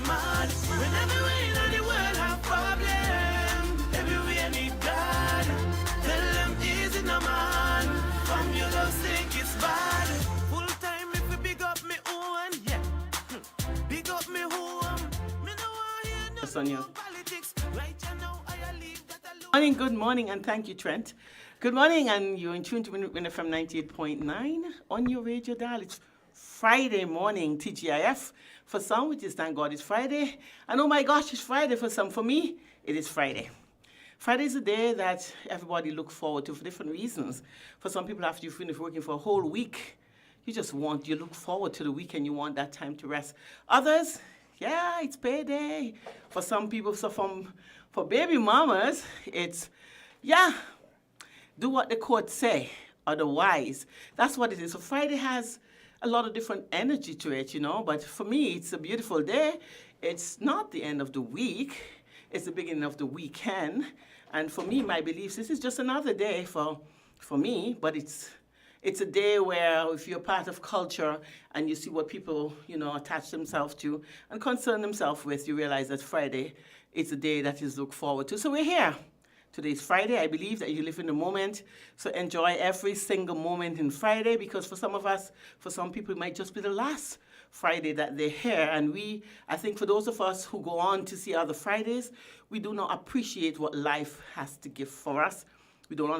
mad. When everywhere in the world have problem, everywhere need God. Tell them easy no man. From you don't think it's bad. Full time if we big up me own, yeah. Big up me home. Me no want hear nothing about politics. Right now I leave that alone. Good morning, and thank you, Trent. Good morning, and you're in tune to Win FM 98.9 on your radio dial. It's Friday morning, TGIF. For some, which is thank God it's Friday. And oh my gosh, it's Friday for some. For me, it is Friday. Friday is a day that everybody looks forward to for different reasons. For some people, after you finish working for a whole week, you look forward to the weekend. You want that time to rest. Others, yeah, it's payday. For some people, for baby mamas, it's, yeah, do what the court say. Otherwise, that's what it is. So Friday has a lot of different energy to it, But for me, it's a beautiful day. It's not the end of the week. It's the beginning of the weekend. And for me, my beliefs, this is just another day for me. But it's a day where if you're part of culture and you see what people, attach themselves to and concern themselves with, you realize that Friday is a day that is looked forward to. So we're here. Today's Friday. I believe that you live in the moment. So enjoy every single moment in Friday, because for some of us, for some people, it might just be the last Friday that they're here. And I think for those of us who go on to see other Fridays, we do not appreciate what life has to give for us. We don't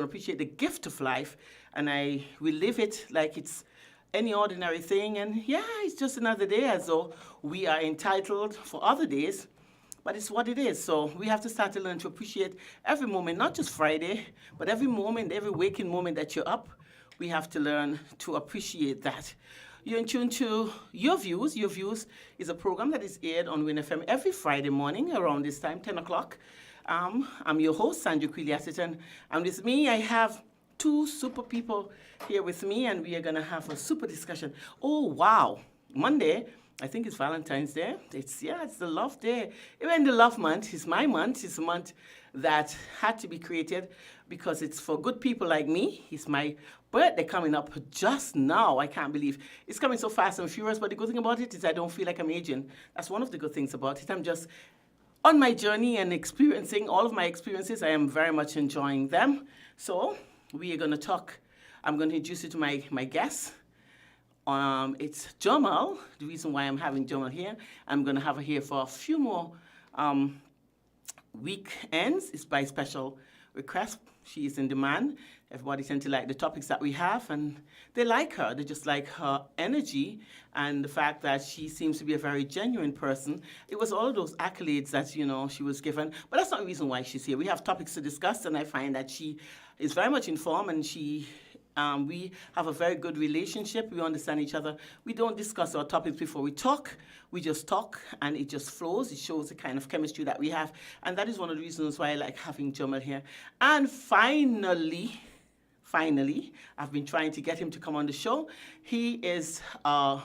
appreciate the gift of life. And we live it like it's any ordinary thing. And yeah, it's just another day, as though we are entitled for other days. But it's what it is. So we have to start to learn to appreciate every moment, not just Friday, but every moment, every waking moment that you're up. We have to learn to appreciate that. You're in tune to Your Views. Your Views is a program that is aired on Win FM every Friday morning around this time, 10 o'clock. I'm your host, Sandra Quilliasiton. And with me, I have two super people here with me, and we are going to have a super discussion. Oh, wow. Monday, I think it's Valentine's Day. It's the love day. Even the love month is my month. It's a month that had to be created because it's for good people like me. It's my birthday coming up just now. I can't believe it's coming so fast and furious. But the good thing about it is I don't feel like I'm aging. That's one of the good things about it. I'm just on my journey and experiencing all of my experiences. I am very much enjoying them. So we are going to talk. I'm going to introduce you to my guests. It's Jamal. The reason why I'm having Jamal here, I'm going to have her here for a few more weekends. It's by special request. She is in demand. Everybody tends to like the topics that we have, and they like her. They just like her energy and the fact that she seems to be a very genuine person. It was all of those accolades that, she was given. But that's not the reason why she's here. We have topics to discuss, and I find that she is very much informed, and we have a very good relationship. We understand each other. We don't discuss our topics before we talk. We just talk, and it just flows. It shows the kind of chemistry that we have. And that is one of the reasons why I like having Jamal here. And finally, I've been trying to get him to come on the show. He is a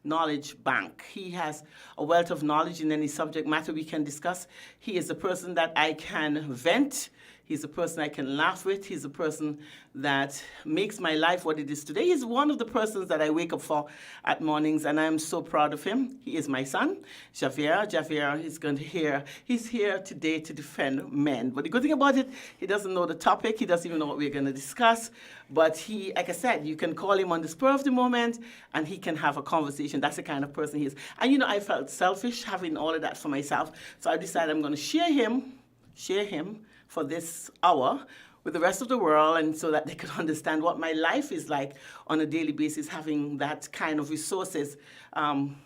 knowledge bank. He has a wealth of knowledge in any subject matter we can discuss. He is a person that I can vent. He's a person I can laugh with. He's a person that makes my life what it is today. He's one of the persons that I wake up for at mornings, and I'm so proud of him. He is my son, Javier. Javier he's here today to defend men. But the good thing about it, he doesn't know the topic. He doesn't even know what we're going to discuss. But he, like I said, you can call him on the spur of the moment, and he can have a conversation. That's the kind of person he is. And, I felt selfish having all of that for myself. So I decided I'm going to share him for this hour with the rest of the world, and so that they could understand what my life is like on a daily basis, having that kind of resources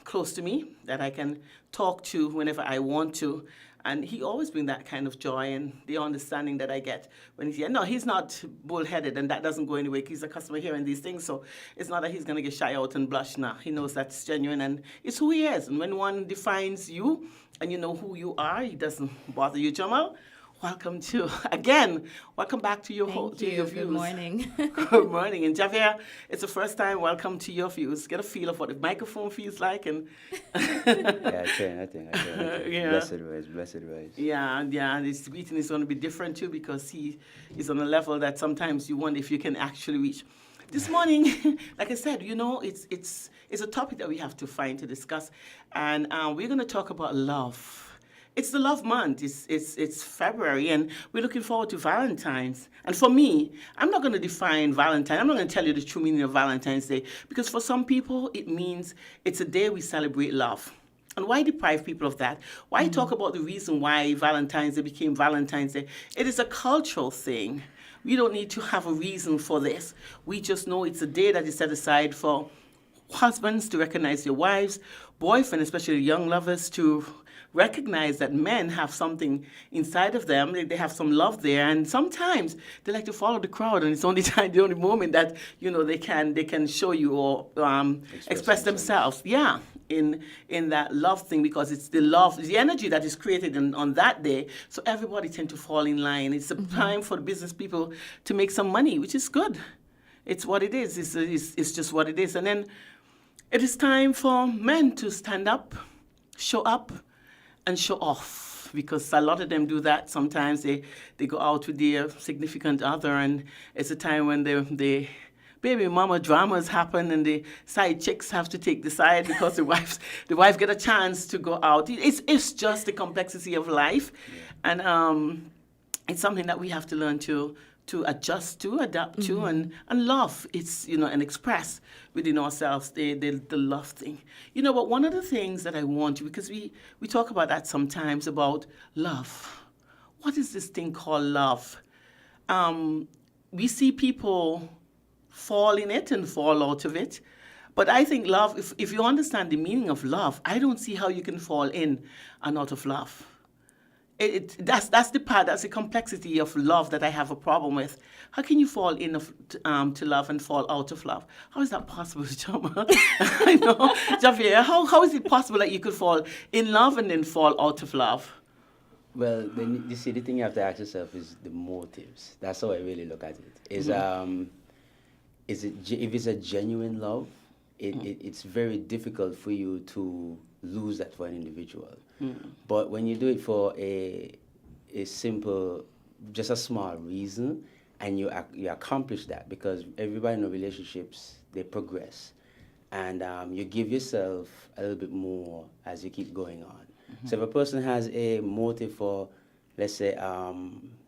close to me that I can talk to whenever I want to. And he always brings that kind of joy and the understanding that I get when he's here. No, he's not bullheaded, and that doesn't go anywhere. He's a customer hearing these things, so it's not that he's going to get shy out and blush. Nah, he knows that's genuine, and it's who he is. And when one defines you and you know who you are, he doesn't bother you, Jamal. Welcome back to your views. Good morning. Good morning. And Javier, it's the first time. Welcome to your views. Get a feel of what the microphone feels like. And I think. Yeah. Blessed advice. Yeah. This greeting is going to be different too, because he is on a level that sometimes you wonder if you can actually reach. This morning, like I said, it's a topic that we have to find to discuss, and we're going to talk about love. It's the love month. It's February, and we're looking forward to Valentine's. And for me, I'm not going to define Valentine. I'm not going to tell you the true meaning of Valentine's Day, because for some people, it means it's a day we celebrate love. And why deprive people of that? Why talk about the reason why Valentine's Day became Valentine's Day? It is a cultural thing. We don't need to have a reason for this. We just know it's a day that is set aside for husbands to recognize their wives, boyfriends, especially young lovers, to recognize that men have something inside of them. They have some love there, and sometimes they like to follow the crowd, and it's the only moment that they can show you or express themselves. Yeah, in that love thing, because it's the love, the energy that is created on that day. So everybody tend to fall in line. It's a time for the business people to make some money, which is good. It's what it is. It's just what it is. And then it is time for men to stand up, show up, and show off, because a lot of them do that. Sometimes they go out with their significant other, and it's a time when the baby mama dramas happen, and the side chicks have to take the side because the wife get a chance to go out. It's just the complexity of life, and it's something that we have to learn to adjust to, adapt to, and love. It's, and express within ourselves the love thing. But one of the things that I want to, because we talk about that sometimes, about love. What is this thing called love? We see people fall in it and fall out of it. But I think love, if you understand the meaning of love, I don't see how you can fall in and out of love. That's the part, that's the complexity of love that I have a problem with. How can you fall in to love and fall out of love? How is that possible, Jama? I know, Javier, how is it possible that you could fall in love and then fall out of love? Well, then you see, the thing you have to ask yourself is the motives. That's how I really look at it. If it's a genuine love, it's very difficult for you to lose that for an individual. But when you do it for a simple, just a small reason, and you accomplish that, because everybody in relationships, they progress, and you give yourself a little bit more as you keep going on. So if a person has a motive for, let's say,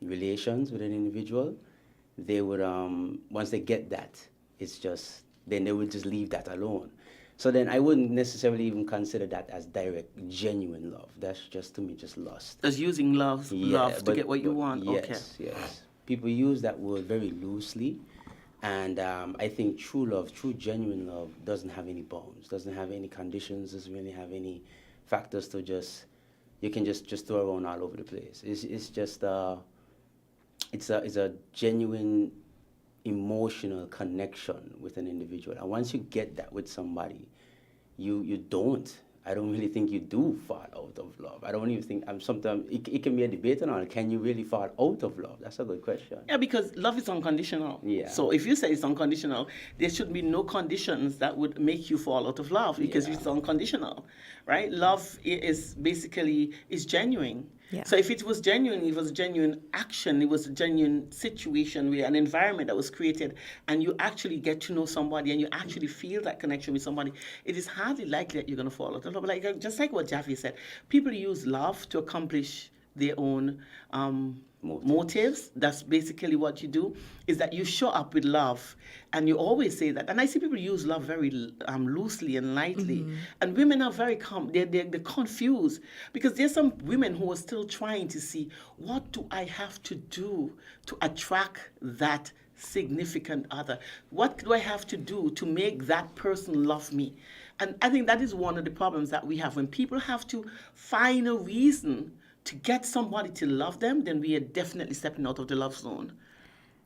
relations with an individual, they would, once they get that, then they would just leave that alone. So then I wouldn't necessarily even consider that as direct, genuine love. That's just, to me, just lust. As using love to get what you want. Yes, okay. Yes. People use that word very loosely. And I think true love, true genuine love, doesn't have any bounds, doesn't have any conditions, doesn't really have any factors to you can just throw around all over the place. It's just, it's a genuine emotional connection with an individual. And once you get that with somebody, I don't really think you do fall out of love. I don't even think, sometimes it can be a debate on it. Can you really fall out of love? That's a good question. Yeah, because love is unconditional. Yeah. So if you say it's unconditional, there should be no conditions that would make you fall out of love, because it's unconditional, right? Love is genuine. Yeah. So if it was genuine, it was a genuine action, it was a genuine situation, where an environment that was created, and you actually get to know somebody and you actually feel that connection with somebody, it is hardly likely that you're going to fall out of love. Just like what Jaffe said, people use love to accomplish their own motives. That's basically what you do, is that you show up with love, and you always say that. And I see people use love very loosely and lightly, and women are very they're confused, because there's some women who are still trying to see, what do I have to do to attract that significant other? What do I have to do to make that person love me? And I think that is one of the problems that we have. When people have to find a reason to get somebody to love them, then we are definitely stepping out of the love zone.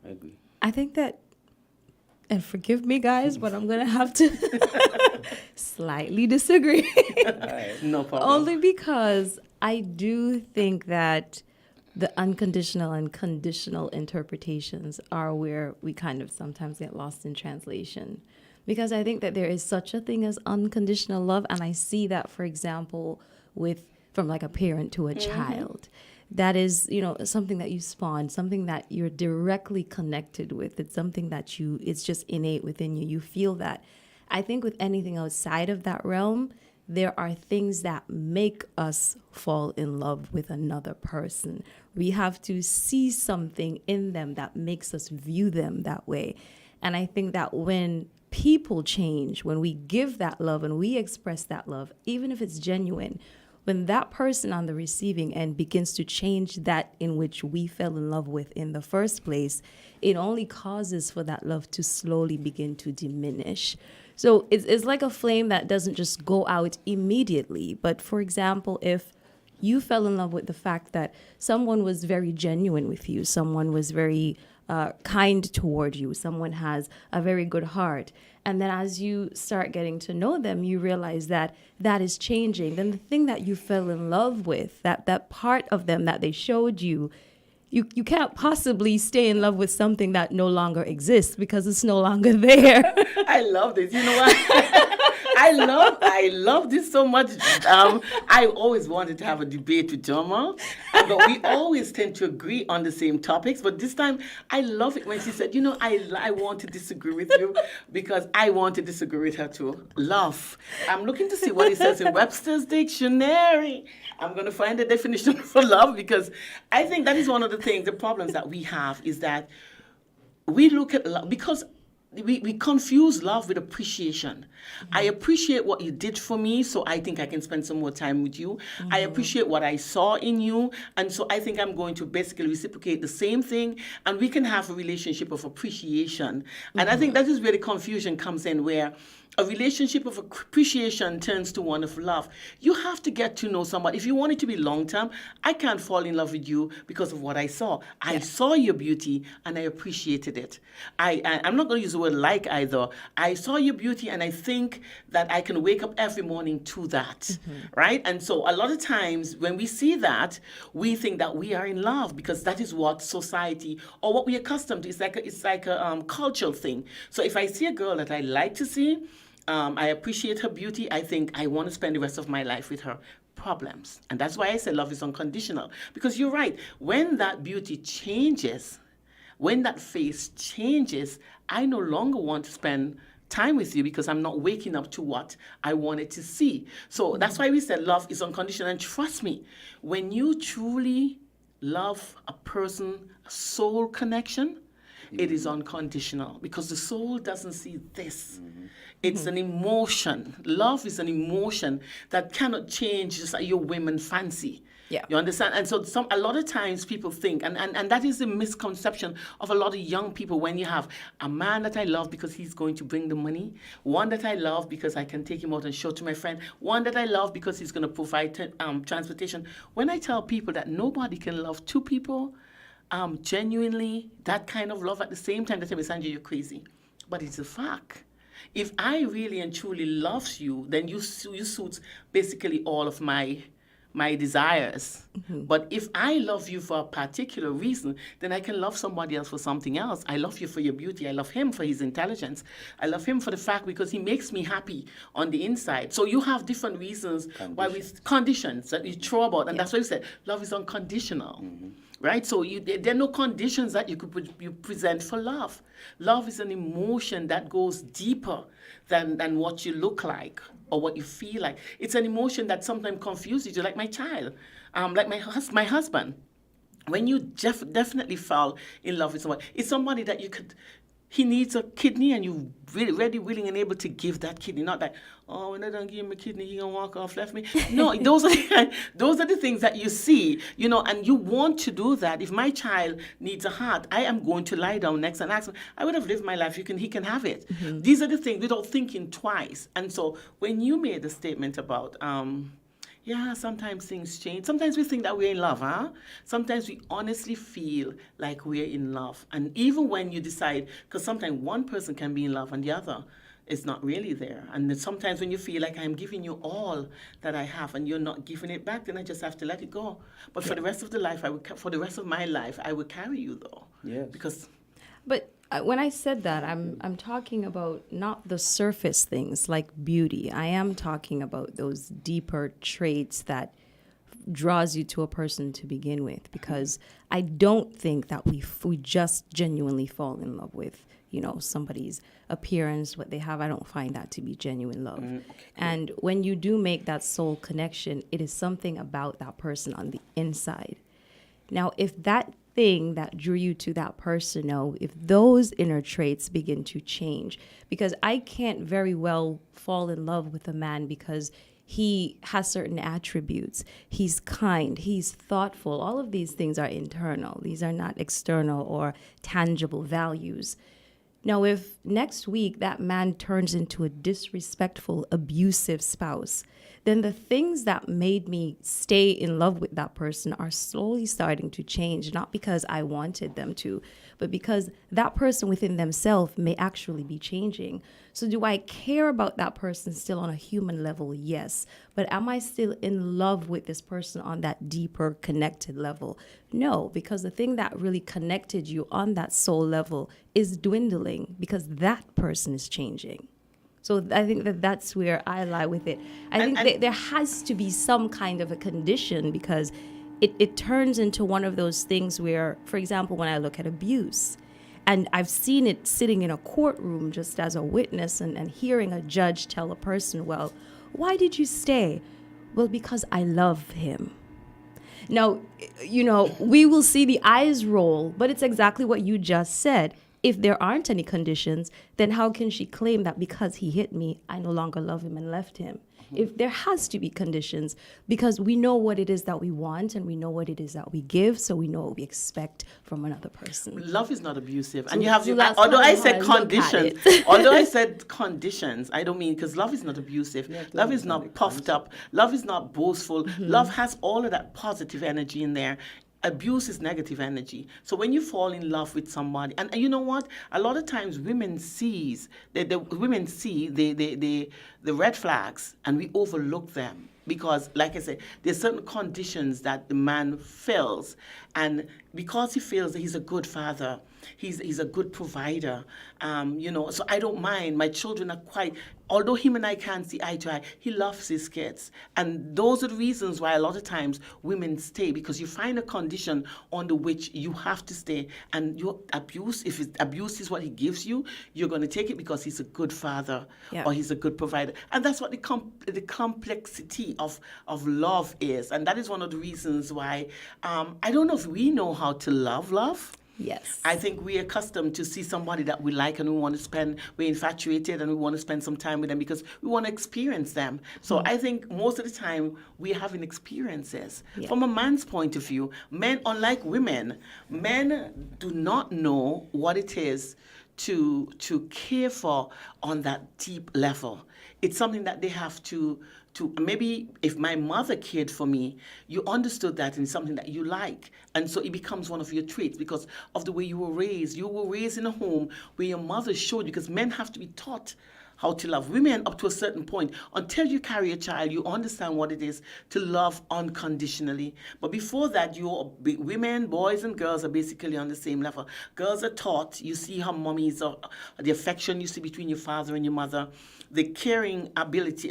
I agree. I think that, and forgive me, guys, but I'm going to have to slightly disagree. No problem. Only because I do think that the unconditional and conditional interpretations are where we kind of sometimes get lost in translation. Because I think that there is such a thing as unconditional love, and I see that, for example, from like a parent to a child. that is, something that you spawn, something that you're directly connected with. It's something that it's just innate within you. You feel that. I think with anything outside of that realm, there are things that make us fall in love with another person. We have to see something in them that makes us view them that way. And I think that when people change, when we give that love and we express that love, even if it's genuine, when that person on the receiving end begins to change that in which we fell in love with in the first place, it only causes for that love to slowly begin to diminish. So it's like a flame that doesn't just go out immediately. But for example, if you fell in love with the fact that someone was very genuine with you, someone was very kind toward you, someone has a very good heart, and then as you start getting to know them, you realize that that is changing, then the thing that you fell in love with, that part of them that they showed you, you can't possibly stay in love with something that no longer exists because it's no longer there. I love this. You know what? I love this so much. I always wanted to have a debate with Joma, but we always tend to agree on the same topics. But this time, I love it when she said, I want to disagree with you because I want to disagree with her too. Love. I'm looking to see what it says in Webster's dictionary. I'm going to find the definition for love because I think that is one of the problems that we have is that we look at love because we confuse love with appreciation. Mm-hmm. I appreciate what you did for me, so I think I can spend some more time with you. Mm-hmm. I appreciate what I saw in you, and so I think I'm going to basically reciprocate the same thing, and we can have a relationship of appreciation. Mm-hmm. And I think that is where the confusion comes in, where a relationship of appreciation turns to one of love. You have to get to know somebody. If you want it to be long-term, I can't fall in love with you because of what I saw. I saw your beauty and I appreciated it. I'm not going to use the word like either. I saw your beauty and I think that I can wake up every morning to that, right? And so a lot of times when we see that, we think that we are in love because that is what society or what we're accustomed to. It's like a cultural thing. So if I see a girl that I like to see, I appreciate her beauty. I think I want to spend the rest of my life with her. Problems. And that's why I say love is unconditional. Because you're right. When that beauty changes, when that face changes, I no longer want to spend time with you because I'm not waking up to what I wanted to see. So that's why we said love is unconditional. And trust me, when you truly love a person, a soul connection, it is unconditional because the soul doesn't see this. It's an emotion. Love is an emotion that cannot change just like your women fancy. Yeah. You understand? And so a lot of times people think, and that is the misconception of a lot of young people when you have a man that I love because he's going to bring the money, one that I love because I can take him out and show to my friend, one that I love because he's going to provide transportation. When I tell people that nobody can love two people, genuinely, that kind of love at the same time, they say, Sandra, you're crazy. But it's a fact. If I really and truly love you, then you suit basically all of my desires. Mm-hmm. But if I love you for a particular reason, then I can love somebody else for something else. I love you for your beauty. I love him for his intelligence. I love him for the fact because he makes me happy on the inside. So you have different reasons why conditions that you throw about. And that's why we said love is unconditional. Mm-hmm. Right? So there are no conditions that you present for love. Love is an emotion that goes deeper than what you look like or what you feel like. It's an emotion that sometimes confuses you, like my child, like my husband. When you definitely fall in love with someone, it's somebody that he needs a kidney and you're really ready, willing, and able to give that kidney. Not like, oh, when I don't give him a kidney, he gonna walk off, left me. No, those are the things that you see, and you want to do that. If my child needs a heart, I am going to lie down next and ask him, I would have lived my life, he can have it. Mm-hmm. These are the things without thinking twice. And so when you made a statement about, sometimes things change. Sometimes we think that we're in love, huh? Sometimes we honestly feel like we're in love. And even when you decide, because sometimes one person can be in love and the other is not really there. And then sometimes when you feel like I'm giving you all that I have and you're not giving it back, then I just have to let it go. But for the rest of my life, I will carry you though. Yes. But when I said that, I'm talking about not the surface things like beauty. I am talking about those deeper traits that draws you to a person to begin with, because I don't think that we just genuinely fall in love with, you know, somebody's appearance, what they have. I don't find that to be genuine love. And when you do make that soul connection, it is something about that person on the inside. Now, if that thing that drew you to that person, now, if those inner traits begin to change, because I can't very well fall in love with a man because he has certain attributes. He's kind, he's thoughtful. All of these things are internal. These are not external or tangible values. Now, if next week that man turns into a disrespectful, abusive spouse, then the things that made me stay in love with that person are slowly starting to change, not because I wanted them to, but because that person within themselves may actually be changing. So do I care about that person still on a human level? Yes. But am I still in love with this person on that deeper connected level? No, because the thing that really connected you on that soul level is dwindling because that person is changing. So I think that that's where I lie with it. I think that there has to be some kind of a condition, because it turns into one of those things where, for example, when I look at abuse, and I've seen it sitting in a courtroom just as a witness and hearing a judge tell a person, well, why did you stay? Well, because I love him. Now, you know, we will see the eyes roll, but it's exactly what you just said. If there aren't any conditions, then how can she claim that because he hit me, I no longer love him and left him? If there has to be conditions, because we know what it is that we want and we know what it is that we give, so we know what we expect from another person. Love is not abusive, So- and you have so to. that's Although how I I said look at conditions, it. although I said conditions, I don't mean, because love is not abusive. Yeah, to Love is understand not the puffed up. Love is not boastful. Love has all of that positive energy in there. Abuse is negative energy. So when you fall in love with somebody, and you know what? A lot of times women sees the women see the red flags, and we overlook them. Because, like I said, there's certain conditions that the man fills, and because he feels that he's a good father, he's a good provider, you know. So I don't mind. My children are quite. Although him and I can't see eye to eye, he loves his kids, and those are the reasons why a lot of times women stay, because you find a condition under which you have to stay, and your abuse. If abuse is what he gives you, you're going to take it because he's a good father Yeah. or he's a good provider, and that's what the complexity of love is, and that is one of the reasons why I don't know if we know how to love. Yes. I think we're accustomed to see somebody that we like and we want to we're infatuated and we want to spend some time with them because we want to experience them. So I think most of the time we're having experiences. Yeah. From a man's point of view, men, unlike women, men do not know what it is to care for on that deep level. It's something that they have to maybe if my mother cared for me, you understood that and it's something that you like. And so it becomes one of your traits because of the way you were raised. You were raised in a home where your mother showed you, because men have to be taught how to love. Women, up to a certain point, until you carry a child, you understand what it is to love unconditionally. But before that, women, boys, and girls are basically on the same level. Girls are taught. You see how mummies are, the affection you see between your father and your mother, the caring ability.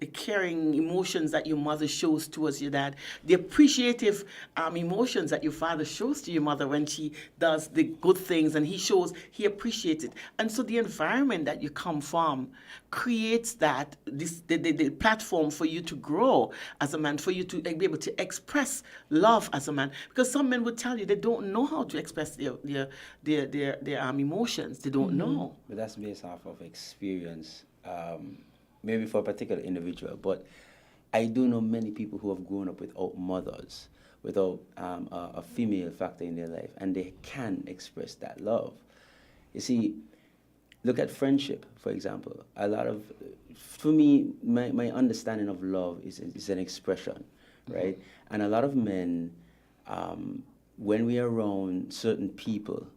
The caring emotions that your mother shows towards your dad, the appreciative emotions that your father shows to your mother when she does the good things and he appreciates it. And so the environment that you come from creates the platform for you to grow as a man, for you to be able to express love as a man. Because some men would tell you they don't know how to express their emotions. They don't know. But that's based off of experience. Maybe for a particular individual, but I do know many people who have grown up without mothers, without a female factor in their life, and they can express that love. You see, look at friendship, for example. For me, my understanding of love is an expression, right? And a lot of men, when we are around certain people,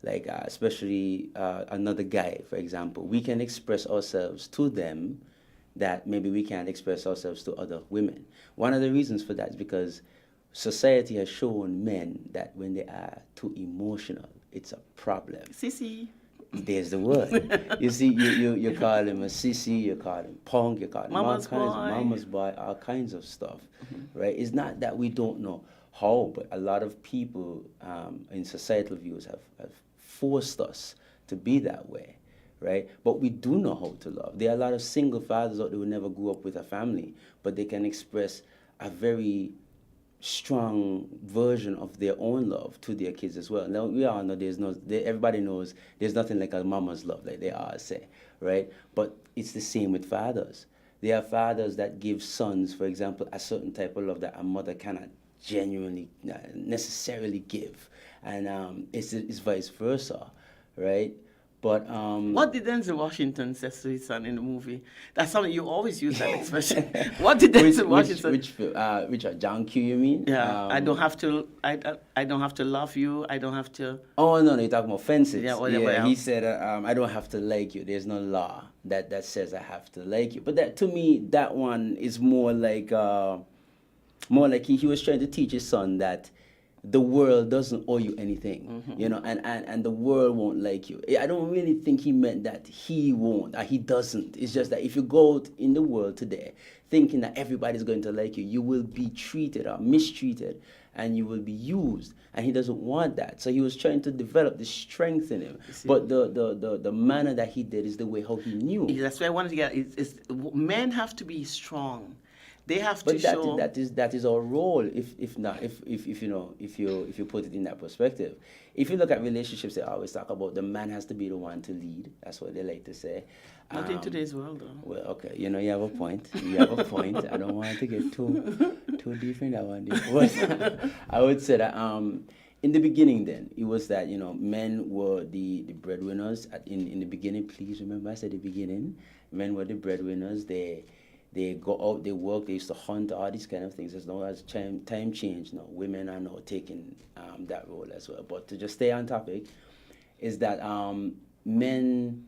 like especially another guy, for example, we can express ourselves to them that maybe we can't express ourselves to other women. One of the reasons for that is because society has shown men that when they are too emotional, it's a problem. Sissy. There's the word. You see, you call him a sissy, you call him punk, you call him Mama's all kinds boy. of mama's boy, all kinds of stuff, right? It's not that we don't know how, but a lot of people in societal views have forced us to be that way, right? But we do know how to love. There are a lot of single fathers out there who never grew up with a family, but they can express a very strong version of their own love to their kids as well. Now we all know everybody knows there's nothing like a mama's love, like they always say, right? But it's the same with fathers. There are fathers that give sons, for example, a certain type of love that a mother cannot genuinely necessarily give, and it's vice versa, right? But What did Denzel Washington say to his son in the movie? That's something you always use that expression. What did Denzel Washington? Which John Q? You mean? Yeah, I don't have to. I don't have to love you. I don't have to. Oh no, you're talking about fences. Yeah, whatever He else. said, I don't have to like you. There's no law that says I have to like you. But that to me, that one is more like he was trying to teach his son that the world doesn't owe you anything, you know, and the world won't like you. I don't really think he meant that he won't, he doesn't. It's just that if you go out in the world today thinking that everybody's going to like you, you will be treated or mistreated and you will be used. And he doesn't want that. So he was trying to develop the strength in him. But the manner that he did is the way how he knew. Yeah, that's what I wanted to get. Men have to be strong. They have to But show. that is our role. If not, if you know, if you put it in that perspective, if you look at relationships, they always talk about the man has to be the one to lead. That's what they like to say. Not in today's world, though. Well, okay, you know, you have a point. You have a point. I don't want to get too deep in that one. But I would say that in the beginning, then it was that men were the breadwinners. In the beginning, please remember I said the beginning. Men were the breadwinners. They go out, they work, they used to hunt, all these kind of things. As long as time changed, women are now taking that role as well. But to just stay on topic, is that men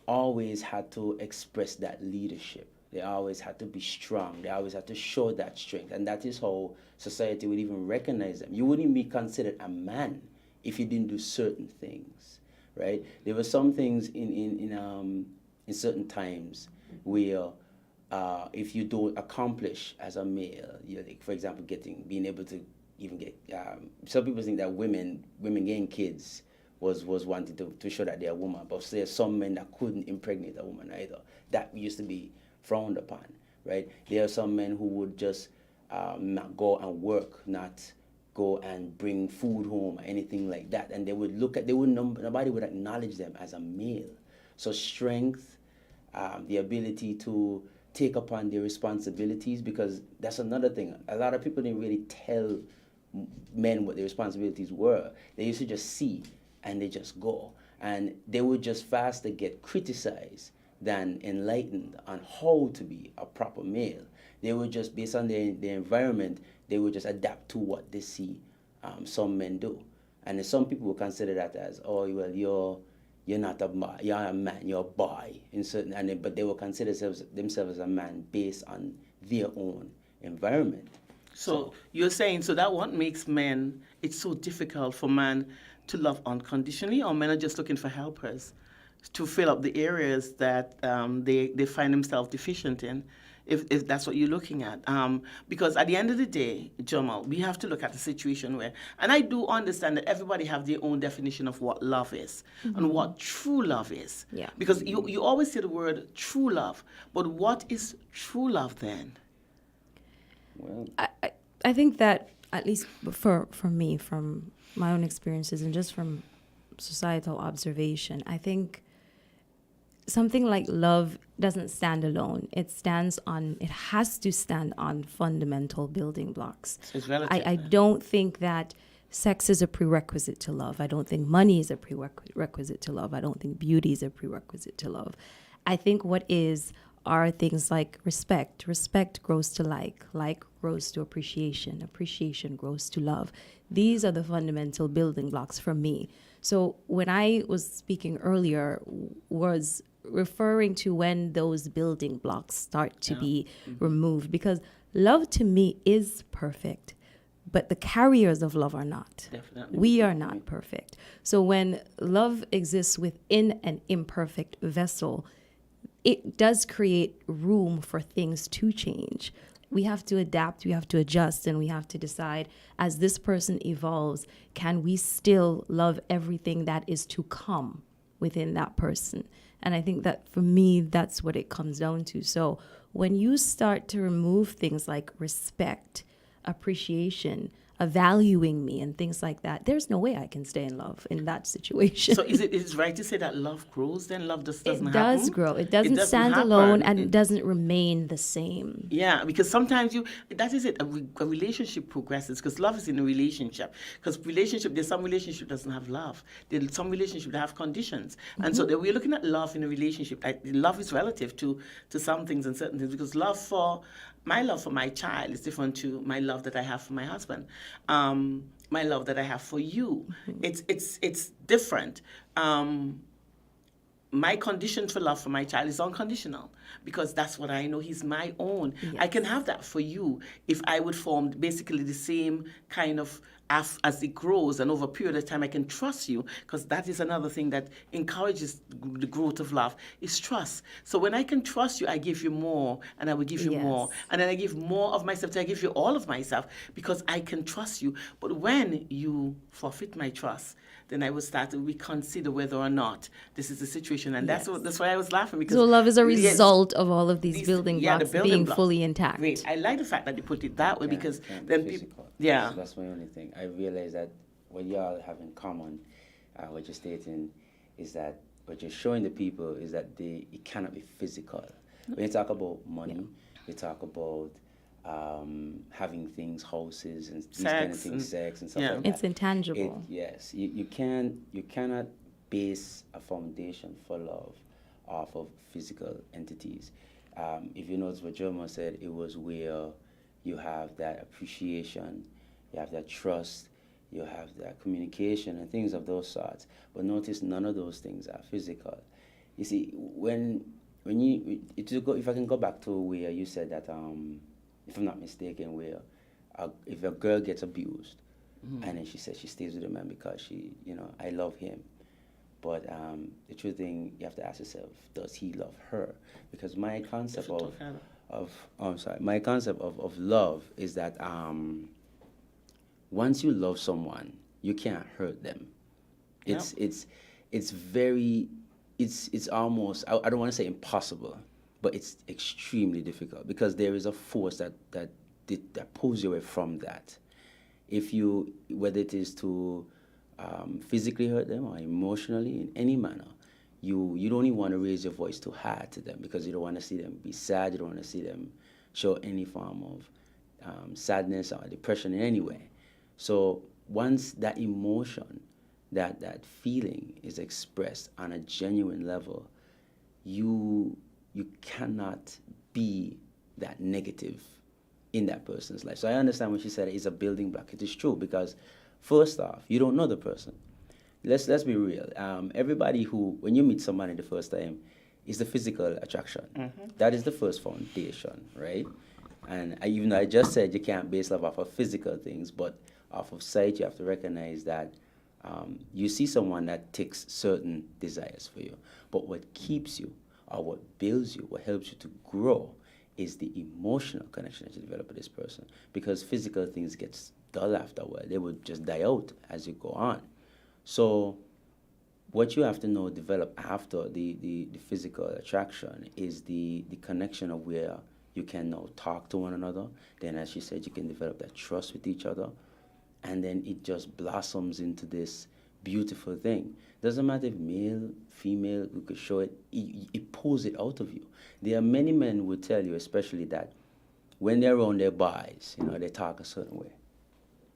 always had to express that leadership. They always had to be strong. They always had to show that strength. And that is how society would even recognize them. You wouldn't be considered a man if you didn't do certain things, right? There were some things in certain times where if you don't accomplish as a male, like, for example, being able to even get, some people think that women getting kids was wanting to show that they're a woman, but there's some men that couldn't impregnate a woman either. That used to be frowned upon, right? There are some men who would just not go and work, not go and bring food home or anything like that, and nobody would acknowledge them as a male. So strength, the ability to take upon their responsibilities, because that's another thing. A lot of people didn't really tell men what their responsibilities were. They used to just see and they just go. And they would just faster get criticized than enlightened on how to be a proper male. They would just, based on their environment, they would just adapt to what they see some men do. And then some people would consider that as, oh, well, you're not a man, you're a man, you're a boy, but they will consider themselves as a man based on their own environment. So you're saying, so that what makes men, it's so difficult for men to love unconditionally, or men are just looking for helpers to fill up the areas that they find themselves deficient in, if that's what you're looking at. Because at the end of the day, Jamal, we have to look at the situation where, and I do understand that everybody have their own definition of what love is and what true love is. Yeah. Because you always say the word true love, but what is true love then? Well, I think that, at least for me, from my own experiences and just from societal observation, I think something like love doesn't stand alone. It has to stand on fundamental building blocks. It's relative. I don't think that sex is a prerequisite to love. I don't think money is a prerequisite to love. I don't think beauty is a prerequisite to love. I think what are things like respect. Respect grows to like grows to appreciation. Appreciation grows to love. These are the fundamental building blocks for me. So when I was speaking earlier, was referring to when those building blocks start to be removed, because love to me is perfect. but the carriers of love are not. Definitely. We are not perfect. So when love exists within an imperfect vessel, it does create room for things to change. We have to adapt, we have to adjust, and we have to decide as this person evolves, can we still love everything that is to come within that person? And I think that for me, that's what it comes down to. So when you start to remove things like respect, appreciation, valuing me, and things like that, there's no way I can stay in love in that situation. So is it right to say that love grows then? Love just doesn't It happen? does grow. It doesn't stand happen. alone, and it doesn't remain the same. Yeah, because sometimes that is it, a relationship progresses because love is in a relationship. Because there's some relationship doesn't have love. There's some relationship that have conditions. And so we're looking at love in a relationship. Love is relative to some things and certain things because my love for my child is different to my love that I have for my husband. My love that I have for you, it's different. My condition for love for my child is unconditional because that's what I know. He's my own. Yes. I can have that for you if I would form basically the same kind of, as it grows and over a period of time, I can trust you because that is another thing that encourages the growth of love is trust. So when I can trust you, I give you more and I will give you more. And then I give more of myself, I give you all of myself because I can trust you. But when you forfeit my trust, then I would start to reconsider whether or not this is the situation. And that's why I was laughing because So love is a result of all of these building blocks building being blocks. fully intact. Great. I like the fact that you put it that way because then people, physical. yeah. That's my only thing. I realize that what y'all have in common, what you're stating, is that what you're showing the people is that it cannot be physical. When you talk about money, you talk about having things, houses, and these kind of things, sex and stuff like that. It's intangible. Yes, you cannot base a foundation for love off of physical entities. If you notice what Jerma said, it was where you have that appreciation, you have that trust, you have that communication and things of those sorts. But notice none of those things are physical. You see, if I can go back to where you said that, if I'm not mistaken, where if a girl gets abused, and then she says she stays with a man because I love him. But the true thing, you have to ask yourself, does he love her? Because my concept of love is that once you love someone, you can't hurt them. It's almost, I don't want to say impossible, but it's extremely difficult because there is a force that pulls you away from that. Whether it is to physically hurt them or emotionally in any manner, you don't even want to raise your voice too high to them because you don't want to see them be sad, you don't want to see them show any form of sadness or depression in any way. So once that emotion, that feeling is expressed on a genuine level, you cannot be that negative in that person's life. So I understand when she said it's a building block. It is true because first off, you don't know the person. Let's be real. Everybody when you meet somebody the first time, is the physical attraction. That is the first foundation, right? And even though I just said you can't base love off of physical things, but off of sight, you have to recognize that you see someone that ticks certain desires for you. But what keeps you, or what builds you, what helps you to grow, is the emotional connection that you develop with this person. Because physical things get dull after a while. They will just die out as you go on. So what you have to develop after the physical attraction is the connection of where you can now talk to one another. Then, as she said, you can develop that trust with each other. And then it just blossoms into this beautiful thing. Doesn't matter if male, female, you could show it, it pulls it out of you. There are many men who will tell you, especially that when they're around their boys, they talk a certain way,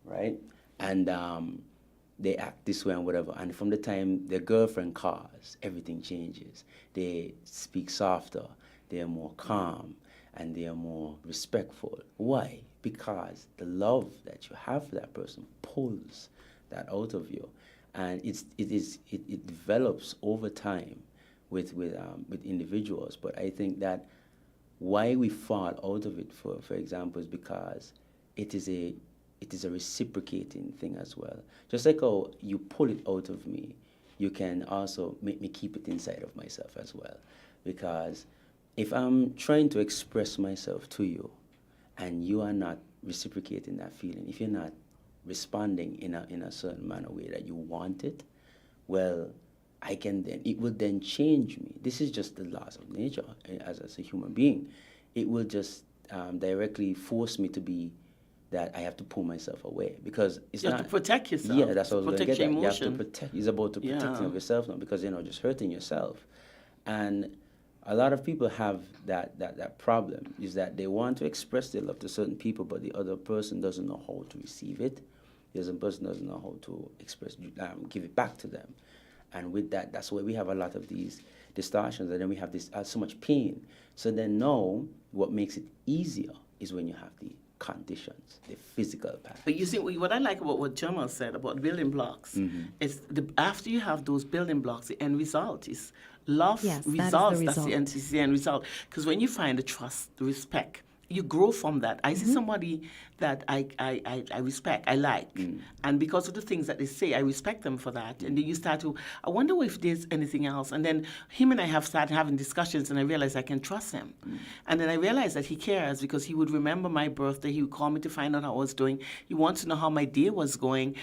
right? And they act this way and whatever. And from the time their girlfriend calls, everything changes. They speak softer, they're more calm, and they are more respectful. Why? Because the love that you have for that person pulls that out of you. And it develops over time with individuals. But I think that why we fall out of it, for example, is because it is it is a reciprocating thing as well. Just like how you pull it out of me, you can also make me keep it inside of myself as well. Because if I'm trying to express myself to you and you are not reciprocating that feeling, if you're not responding in a certain manner way that you want it, well, it will then change me. This is just the laws of nature as a human being. It will just directly force me to be that I have to pull myself away because it's You not have to protect yourself. Yeah, that's what I was going to protect get your at. You have to emotion. protect. It's about the protecting Yeah. of yourself now because just hurting yourself, and a lot of people have that problem is that they want to express their love to certain people, but the other person doesn't know how to receive it. The other person doesn't know how to give it back to them, and with that, that's why we have a lot of these distortions, and then we have this so much pain. So then now, what makes it easier is when you have the conditions, the physical part. But you see, what I like about what Jamal said about building blocks is after you have those building blocks, the end result is love Yes, that is the results. That's result. is the end result. Because when you find the trust, the respect, you grow from that. I see somebody that I respect, I like. And because of the things that they say, I respect them for that. And then you start to, I wonder if there's anything else. And then him and I have started having discussions and I realize I can trust him. And then I realize that he cares because he would remember my birthday. He would call me to find out how I was doing. He wants to know how my day was going.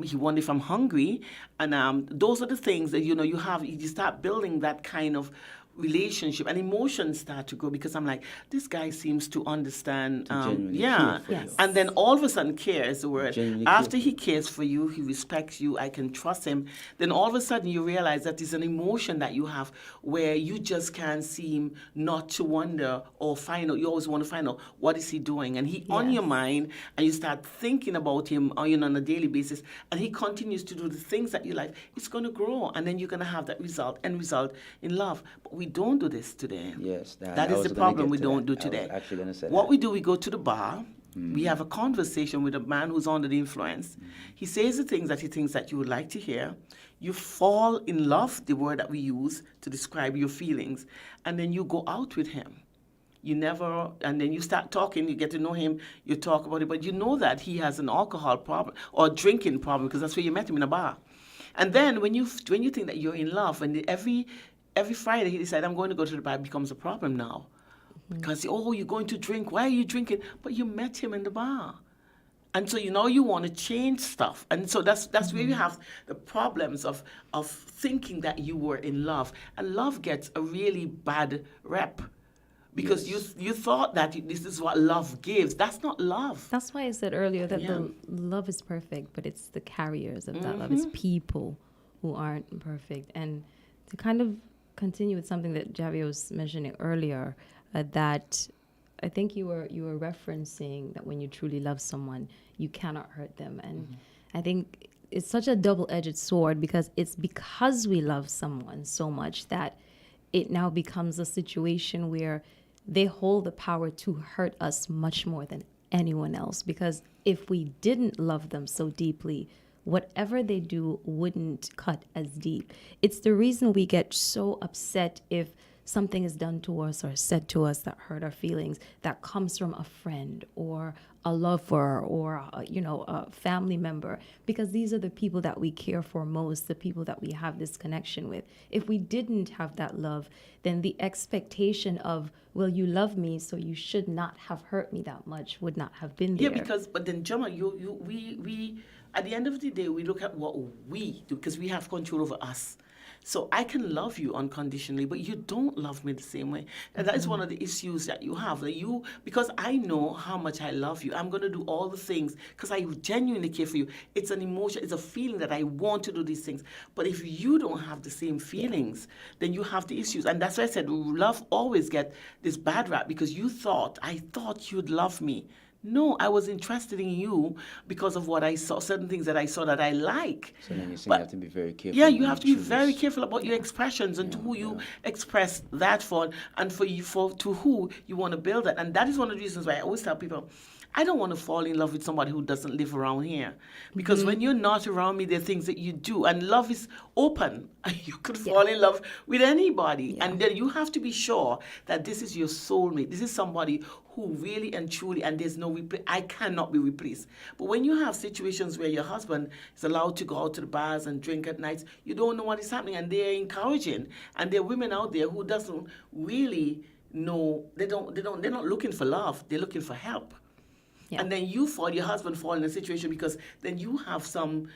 He wondered if I'm hungry. And those are the things that, you start building that kind of relationship and emotions start to grow because I'm like, this guy seems to understand. Genuinely Yeah. care for Yes. you. And then all of a sudden care is the word. Genuinely After care he cares for you, he respects you, I can trust him, then all of a sudden you realize that there's an emotion that you have where you just can't seem not to wonder or find out. You always want to find out what is he doing. And he on Yes. your mind and you start thinking about him on a daily basis and he continues to do the things that you like. It's going to grow and then you're going to have that end result in love. But we don't do this today. Yes, that I is was the gonna problem get we to don't that. do today. I was actually going to say What that. we do, we go to the bar, we have a conversation with a man who's under the influence. He says the things that he thinks that you would like to hear. You fall in love, the word that we use to describe your feelings, and then you go out with him. And then you start talking, you get to know him, you talk about it, but you know that he has an alcohol problem or drinking problem because that's where you met him in a bar. And then when you think that you're in love, and every Friday he decides, I'm going to go to the bar, it becomes a problem now. Because, you're going to drink. Why are you drinking? But you met him in the bar. And so you want to change stuff. And so that's where you have the problems of thinking that you were in love. And love gets a really bad rep. Because you thought that this is what love gives. That's not love. That's why I said earlier that Yeah. the love is perfect, but it's the carriers of that love. It's people who aren't perfect. And to kind of continue with something that Javier was mentioning earlier, that I think you were referencing that when you truly love someone, you cannot hurt them. And I think it's such a double-edged sword because it's because we love someone so much that it now becomes a situation where they hold the power to hurt us much more than anyone else. Because if we didn't love them so deeply, whatever they do wouldn't cut as deep. It's the reason we get so upset if something is done to us or said to us that hurt our feelings, that comes from a friend or a lover or a family member, because these are the people that we care for most, the people that we have this connection with. If we didn't have that love, then the expectation of, well, you love me, so you should not have hurt me that much would not have been there. Yeah, but then, Jama, we at the end of the day, we look at what we do because we have control over us. So I can love you unconditionally, but you don't love me the same way. And that is one of the issues that you have. That because I know how much I love you, I'm going to do all the things because I genuinely care for you. It's an emotion, it's a feeling that I want to do these things. But if you don't have the same feelings, then you have the issues. And that's why I said love always get this bad rap because I thought you'd love me. No, I was interested in you because of what I saw, certain things that I saw that I like. So then you say But- you have to be very careful. Yeah, you when have to be choose. very careful about your expressions and to who you express that for, and to who you want to build that. And that is one of the reasons why I always tell people, I don't want to fall in love with somebody who doesn't live around here. Because when you're not around me, there are things that you do. And love is open. You could fall in love with anybody. Yeah. And then you have to be sure that this is your soulmate. This is somebody who really and truly, and there's no I cannot be replaced. But when you have situations where your husband is allowed to go out to the bars and drink at nights, you don't know what is happening, and they're encouraging. And there are women out there who doesn't really know, they're not looking for love, they're looking for help. Yeah. And then your husband fall in a situation because then you have some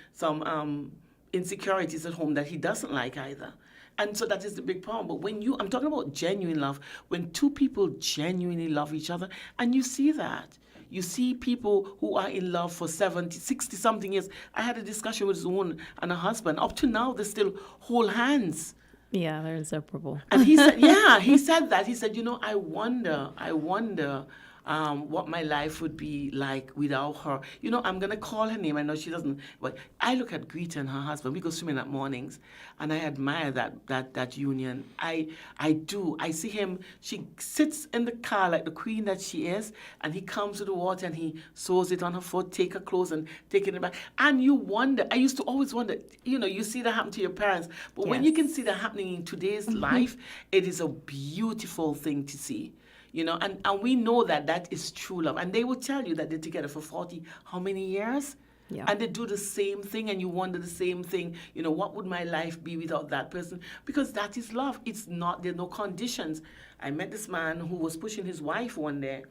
insecurities at home that he doesn't like either. And so that is the big problem. But I'm talking about genuine love, when two people genuinely love each other, and you see that. You see people who are in love for 70, 60 something years. I had a discussion with Zoon and her husband. Up to now, they still hold hands. Yeah, they're inseparable. And he said, yeah, he said that. He said, I wonder what my life would be like without her. I'm going to call her name. I know she doesn't. But I look at Greta and her husband. We go swimming at mornings. And I admire that union. I do. I see him. She sits in the car like the queen that she is. And he comes to the water and he sews it on her foot, take her clothes and take it back. And you wonder. I used to always wonder. You see that happen to your parents. But when you can see that happening in today's life, it is a beautiful thing to see. And we know that is true love. And they will tell you that they're together for 40, how many years? Yeah. And they do the same thing, and you wonder the same thing. What would my life be without that person? Because that is love. It's not, there are no conditions. I met this man who was pushing his wife one day.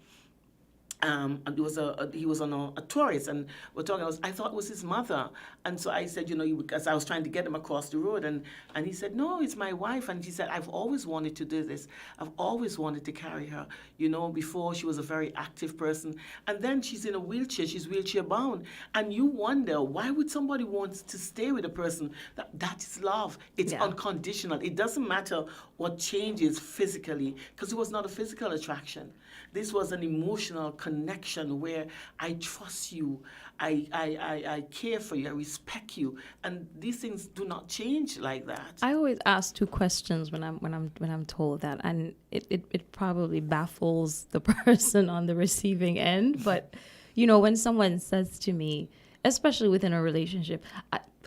And he was on a tourist, and we're talking. I thought it was his mother, and so I said, because I was trying to get him across the road, and he said, no, it's my wife, and she said, I've always wanted to do this. I've always wanted to carry her. Before she was a very active person, and then she's in a wheelchair. She's wheelchair bound, and you wonder why would somebody want to stay with a person that is love. It's unconditional. It doesn't matter what changes physically, because it was not a physical attraction. This was an emotional connection where I trust you, I care for you, I respect you, and these things do not change like that. I always ask two questions when I'm told that, and it probably baffles the person on the receiving end. But when someone says to me, especially within a relationship,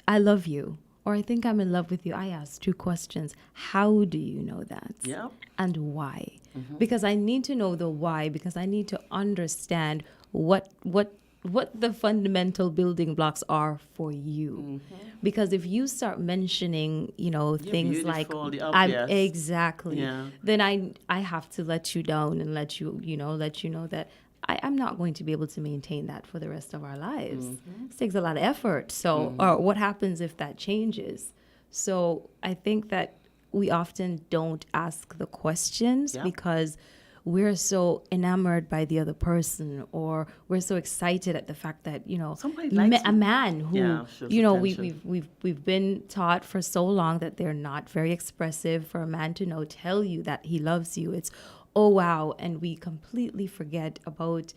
I love you, or I think I'm in love with you, I ask two questions. How do you know that? Yeah. And why? Mm-hmm. Because I need to know the why, because I need to understand what the fundamental building blocks are for you. Mm-hmm. Because if you start mentioning, things like exactly, then I have to let you down and let you know that I'm not going to be able to maintain that for the rest of our lives. Mm-hmm. It takes a lot of effort. So, or what happens if that changes? So I think that we often don't ask the questions because we're so enamored by the other person, or we're so excited at the fact that a man who we've been taught for so long that they're not very expressive. For a man to tell you that he loves you, it's oh wow, and we completely forget about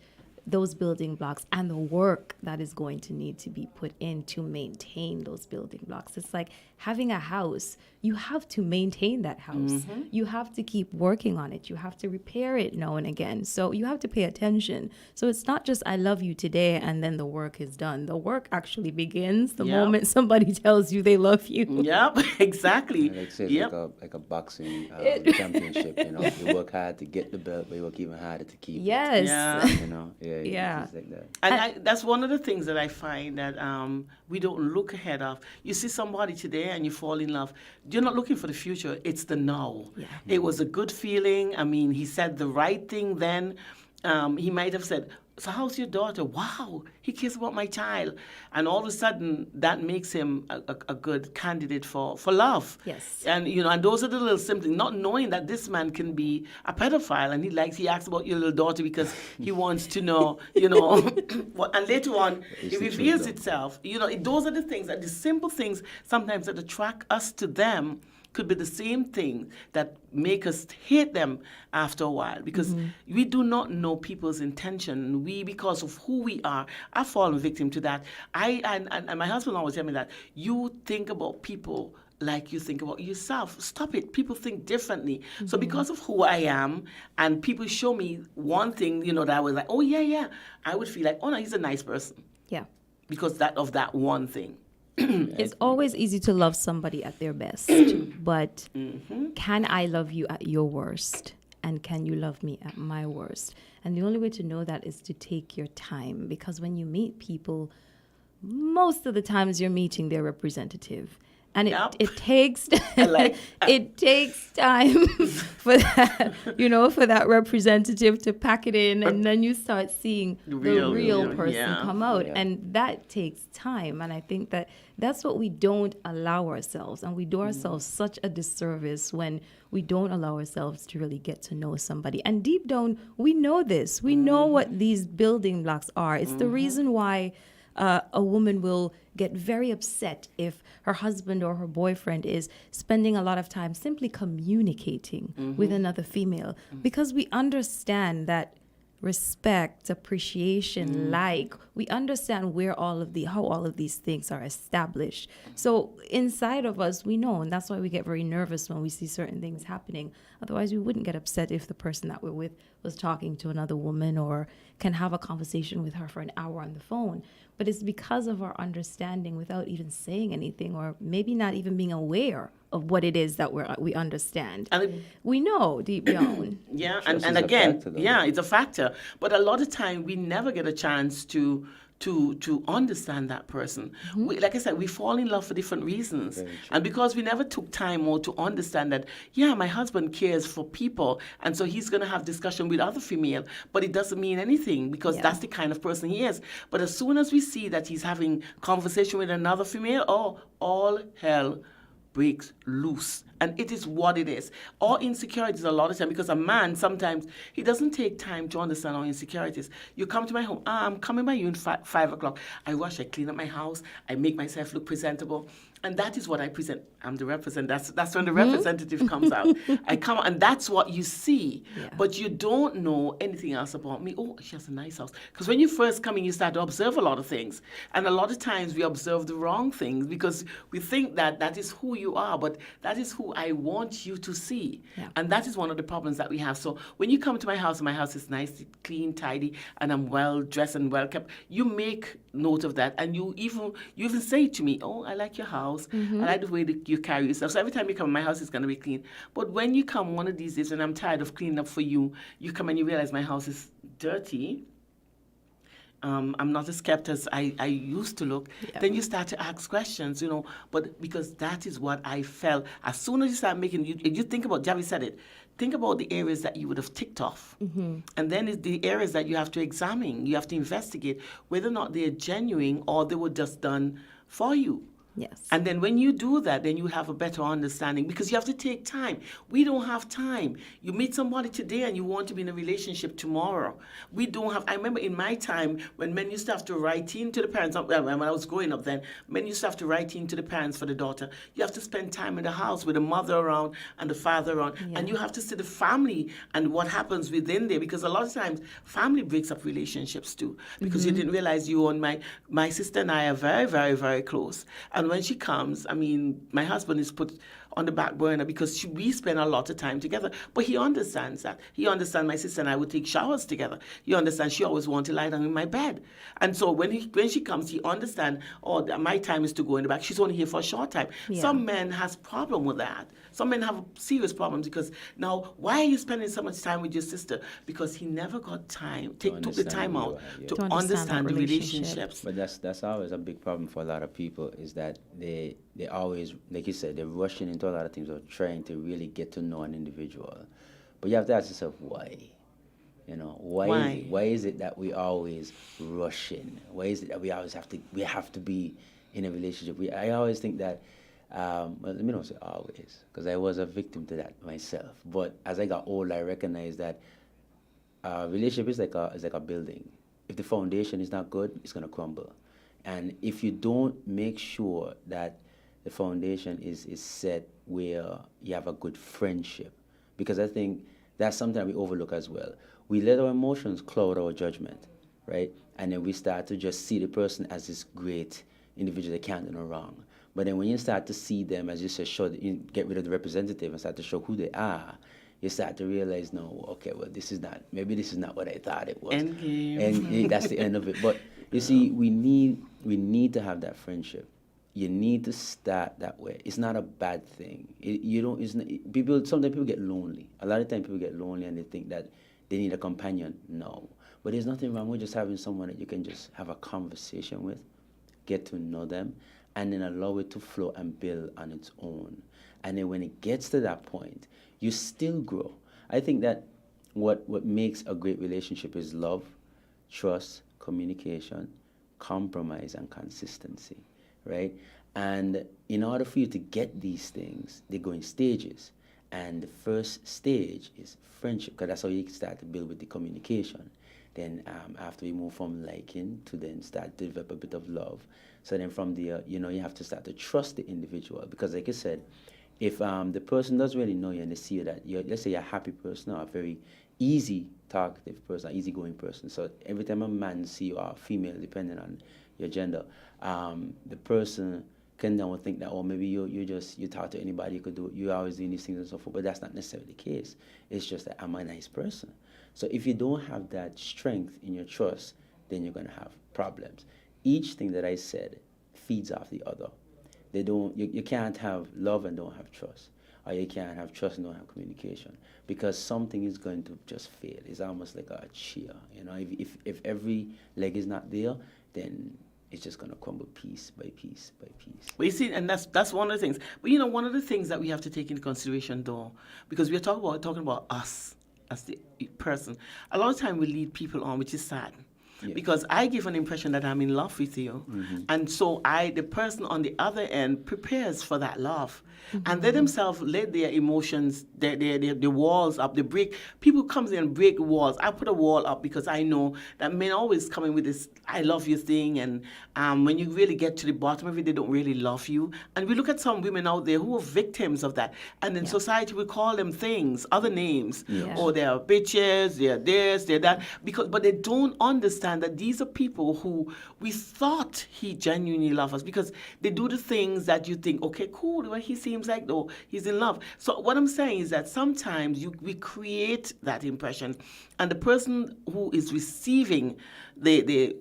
those building blocks and the work that is going to need to be put in to maintain those building blocks. It's like having a house. You have to maintain that house. Mm-hmm. You have to keep working on it. You have to repair it now and again. So you have to pay attention. So it's not just I love you today and then the work is done. The work actually begins the moment somebody tells you they love you. Yep, exactly. And it's like a boxing championship. You work hard to get the belt, but you work even harder to keep it. Yes. Yeah. It's like that. And that's one of the things that I find that we don't look ahead of. You see somebody today and you fall in love. You're not looking for the future. It's the now. Yeah. It was a good feeling. I mean, he said the right thing then. He might have said, so how's your daughter? Wow, he cares about my child. And all of a sudden, that makes him a good candidate for love. Yes. And, and those are the little simple, not knowing that this man can be a pedophile. And he asks about your little daughter because he wants to know, and later on, it reveals itself. Those are the things, the simple things sometimes that attract us to them could be the same thing that make us hate them after a while, because we do not know people's intention. Because of who we are, I've fallen victim to that. And my husband always tell me that you think about people like you think about yourself. Stop it. People think differently. So because of who I am, and people show me one thing, that I was like, oh yeah, I would feel like, oh no, he's a nice person Yeah. because of that one thing. It's always easy to love somebody at their best, but can I love you at your worst? And can you love me at my worst? And the only way to know that is to take your time, because when you meet people, most of the times you're meeting their representative. And it takes it takes time for that, for that representative to pack it in, and then you start seeing the real person come out, and that takes time. And I think that's what we don't allow ourselves, and we do ourselves such a disservice when we don't allow ourselves to really get to know somebody. And deep down, we know this. We know what these building blocks are. It's the reason why a woman will get very upset if her husband or her boyfriend is spending a lot of time simply communicating with another female, because we understand that respect, appreciation, we understand how all of these things are established. So inside of us, we know, and that's why we get very nervous when we see certain things happening. Otherwise, we wouldn't get upset if the person that we're with was talking to another woman or can have a conversation with her for an hour on the phone. But it's because of our understanding without even saying anything, or maybe not even being aware of what it is that we understand. And we know deep down. Yeah, and again, it's a factor. But a lot of time we never get a chance to understand that person. Like I said, we fall in love for different reasons. And because we never took time or to understand that, my husband cares for people, and so he's going to have discussion with other female, but it doesn't mean anything because that's the kind of person he is. But as soon as we see that he's having conversation with another female, all hell breaks loose. And it is what it is. Our insecurities a lot of time, because a man sometimes he doesn't take time to understand our insecurities. You come to my home, I'm coming by you in 5 o'clock. I wash, I clean up my house, I make myself look presentable. And that is what I present. I'm the representative. That's when the representative comes out. I come and that's what you see. Yeah. But you don't know anything else about me. Oh, she has a nice house. Because when you first come in, you start to observe a lot of things. And a lot of times we observe the wrong things because we think that is who you are, but that is who I want you to see. Yeah. And that is one of the problems that we have. So when you come to my house is nice, clean, tidy, and I'm well dressed and well kept, you make note of that. And you even say to me, oh, I like your house. I like the way that you carry yourself. So every time you come, my house is going to be clean. But when you come one of these days when I'm tired of cleaning up for you, you come and you realize my house is dirty. I'm not as kept as I used to look. Yeah. Then you start to ask questions, but because that is what I felt. As soon as you start making, you think about, Javi said it, think about the areas that you would have ticked off. And then it's the areas that you have to examine. You have to investigate whether or not they're genuine or they were just done for you. Yes. And then when you do that, then you have a better understanding because you have to take time. We don't have time. You meet somebody today and you want to be in a relationship tomorrow. We don't have. I remember in my time when men used to have to write in to the parents, when I was growing up then, men used to have to write in to the parents for the daughter. You have to spend time in the house with the mother around and the father around. Yeah. And you have to see the family and what happens within there because a lot of times family breaks up relationships too because you didn't realize you and my sister and I are very, very, very close. And when she comes, my husband is put on the back burner because we spend a lot of time together. But he understands that. He understands my sister and I would take showers together. He understands she always wants to lie down in my bed. And so when she comes, he understands, my time is to go in the back. She's only here for a short time. Yeah. Some men has problem with that. Some men have serious problems because now, why are you spending so much time with your sister? Because he never got time, took the time out to understand the relationships. But that's always a big problem for a lot of people is that they always, like you said, they're rushing into a lot of things or trying to really get to know an individual. But you have to ask yourself, why? Why is it that we always rushing? Why is it that we always have to be in a relationship? I always think that, well, let me not say always, because I was a victim to that myself. But as I got older, I recognized that relationship is like a building. If the foundation is not good, it's going to crumble. And if you don't make sure that the foundation is set where you have a good friendship, because I think that's something we overlook as well. We let our emotions cloud our judgment, right? And then we start to just see the person as this great individual that can't do no wrong. But then when you start to see them, as you said, you get rid of the representative and start to show who they are, you start to realize, no, okay, well, maybe this is not what I thought it was. Endgame. And that's the end of it. But you see, we need to have that friendship. You need to start that way. It's not a bad thing. Sometimes people get lonely. A lot of times people get lonely and they think that they need a companion. No. But there's nothing wrong with just having someone that you can just have a conversation with, get to know them, and then allow it to flow and build on its own. And then when it gets to that point, you still grow. I think that what makes a great relationship is love, trust, communication, compromise, and consistency, right? And in order for you to get these things, they go in stages. And the first stage is friendship, because that's how you start to build with the communication. Then after we move from liking to then start to develop a bit of love. So then from there, you have to start to trust the individual. Because like I said, if the person doesn't really know you and they see you that let's say you're a happy person or a very easy talkative person, an easygoing person. So every time a man see you, or a female, depending on your gender, the person can now think that, oh, maybe you talk to anybody, you're always doing these things and so forth. But that's not necessarily the case. It's just that I'm a nice person. So if you don't have that strength in your trust, then you're gonna have problems. Each thing that I said feeds off the other. You can't have love and don't have trust, or you can't have trust and don't have communication, because something is going to just fail. It's almost like a chair. If every leg is not there, then it's just going to crumble piece by piece by piece. Well, you see, and that's one of the things. But one of the things that we have to take into consideration, though, because we're talking about us as the person. A lot of time we lead people on, which is sad. Yeah. Because I give an impression that I'm in love with you. Mm-hmm. And so the person on the other end prepares for that love. Mm-hmm. And they themselves let their emotions, their walls up, they break. People come in and break walls. I put a wall up because I know that men always come in with this I love you thing. And when you really get to the bottom of it, they don't really love you. And we look at some women out there who are victims of that. And in society, we call them things, other names. Yeah. Or they're bitches, they're this, they're that. But they don't understand that these are people who we thought he genuinely loved us, because they do the things that you think, okay, cool, well, he seems like, though, he's in love. So what I'm saying is that sometimes we create that impression, and the person who is receiving the